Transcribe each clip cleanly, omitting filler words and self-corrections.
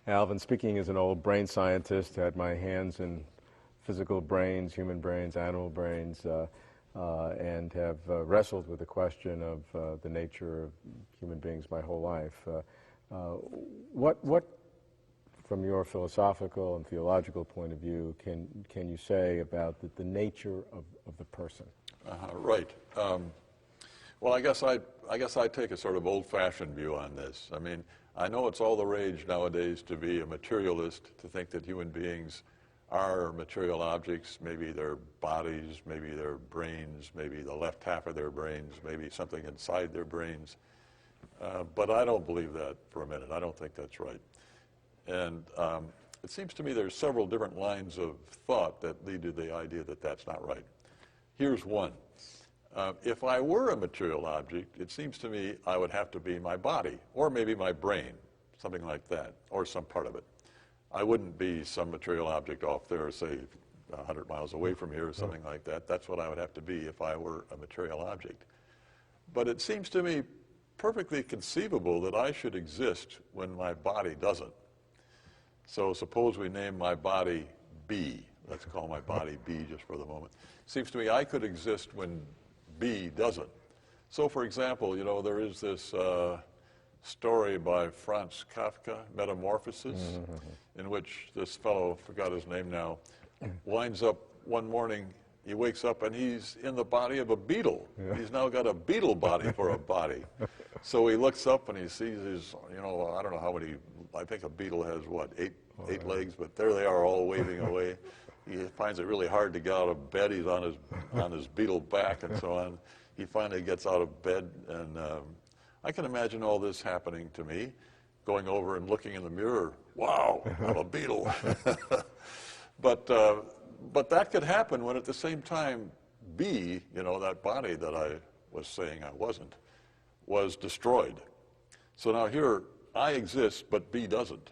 Alvin, speaking as an old brain scientist, had my hands in physical brains, human brains, animal brains, and have wrestled with the question of the nature of human beings my whole life. What, from your philosophical and theological point of view, can you say about the nature of the person? Right. Well, I guess I take a sort of old-fashioned view on this. I mean, I know it's all the rage nowadays to be a materialist, to think that human beings are material objects, maybe their bodies, maybe their brains, maybe the left half of their brains, maybe something inside their brains. But I don't believe that for a minute. I don't think that's right. And it seems to me there's several different lines of thought that lead to the idea that that's not right. Here's one. If I were a material object, it seems to me I would have to be my body, or maybe my brain, something like that, or some part of it. I wouldn't be some material object off there, say, 100 miles away from here, or something like that. That's what I would have to be if I were a material object. But it seems to me perfectly conceivable that I should exist when my body doesn't. So suppose we name my body B. Let's call my body B just for the moment. Seems to me I could exist when B doesn't. So, for example, you know, there is this story by Franz Kafka, Metamorphosis, in which this fellow, forgot his name now, winds up one morning, he wakes up and he's in the body of a beetle. Yeah. He's now got a beetle body for a body. So he looks up and he sees his, you know, I don't know how many, I think a beetle has, what, eight legs, but there they are all waving away. He finds it really hard to get out of bed. He's on his beetle back and so on. He finally gets out of bed, and I can imagine all this happening to me, going over and looking in the mirror. Wow, I'm a beetle. But that could happen when at the same time B, you know, that body that I was saying I wasn't, was destroyed. So now here I exist, but B doesn't.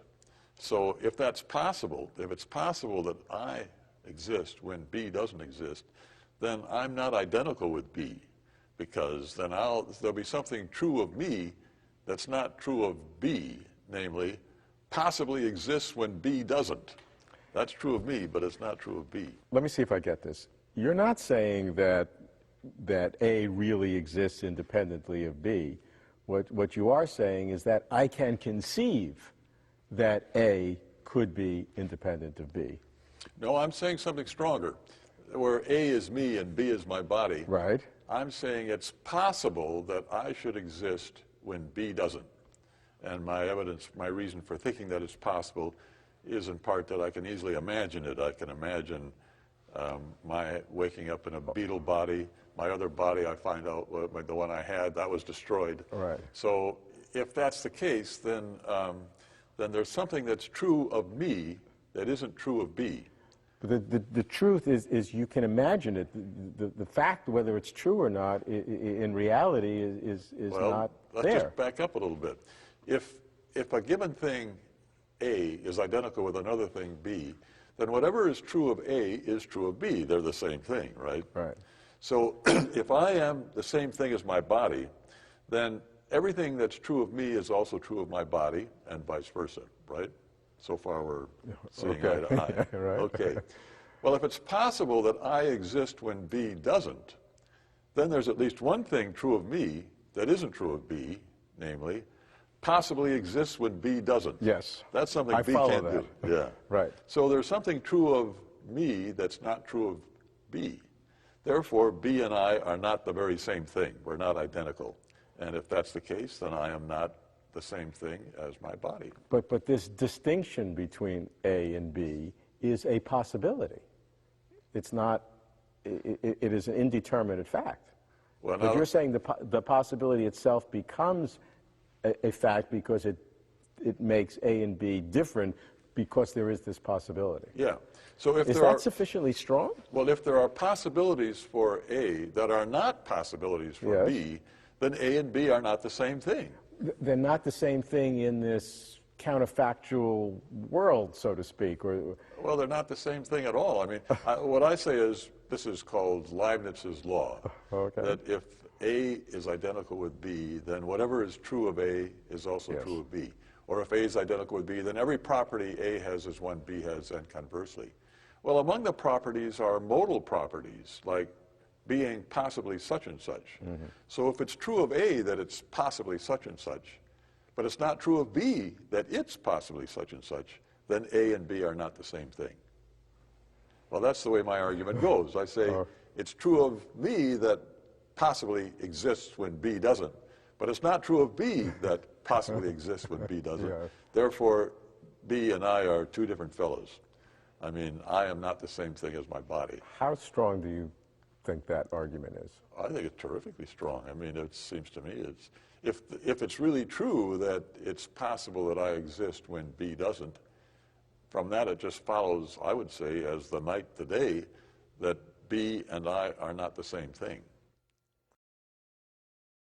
So if that's possible, if it's possible that I exist when B doesn't exist, then I'm not identical with B, because then there'll be something true of me that's not true of B, namely, possibly exists when B doesn't. That's true of me, but it's not true of B. Let me see if I get this. You're not saying that A really exists independently of B. What you are saying is that I can conceive that A could be independent of B. No, I'm saying something stronger. Where A is me and B is my body. Right. I'm saying it's possible that I should exist when B doesn't. And my evidence, my reason for thinking that it's possible is in part that I can easily imagine it. I can imagine my waking up in a beetle body. My other body, I find out, the one I had, that was destroyed. Right. So if that's the case, then there's something that's true of me that isn't true of B. The truth is you can imagine it. The fact, whether it's true or not, in reality is not there. Let's just back up a little bit. If a given thing A is identical with another thing B, then whatever is true of A is true of B. They're the same thing, right? Right. So if I am the same thing as my body, then everything that's true of me is also true of my body, and vice versa, right? So far we're seeing eye to eye. Yeah, right. Okay. Well, if it's possible that I exist when B doesn't, then there's at least one thing true of me that isn't true of B, namely, possibly exists when B doesn't. Yes. That's something B can't do. Yeah. Right. So there's something true of me that's not true of B. Therefore, B and I are not the very same thing. We're not identical. And if that's the case, then I am not the same thing as my body. But this distinction between A and B is a possibility. It's not, it is an indeterminate fact. Well, but you're saying the possibility itself becomes a fact because it makes A and B different because there is this possibility. Yeah. So if is that sufficiently strong? Well, if there are possibilities for A that are not possibilities for Yes. B, then A and B are not the same thing. They're not the same thing in this counterfactual world, so to speak. Well, they're not the same thing at all. I mean, what I say is, this is called Leibniz's law, okay. that if A is identical with B, then whatever is true of A is also Yes. true of B. or if A is identical with B, then every property A has is one B has, and conversely. Well, among the properties are modal properties, like being possibly such and such. Mm-hmm. So if it's true of A that it's possibly such and such, but it's not true of B that it's possibly such and such, then A and B are not the same thing. Well, that's the way my argument goes. I say it's true of me that possibly exists when B doesn't, but it's not true of B that possibly exists when B doesn't. Yeah. Therefore, B and I are two different fellows. I mean, I am not the same thing as my body. How strong do you think that argument is? I think it's terrifically strong. I mean, it seems to me it's, if it's really true that it's possible that I exist when B doesn't, from that it just follows, I would say, as the night the day, that B and I are not the same thing.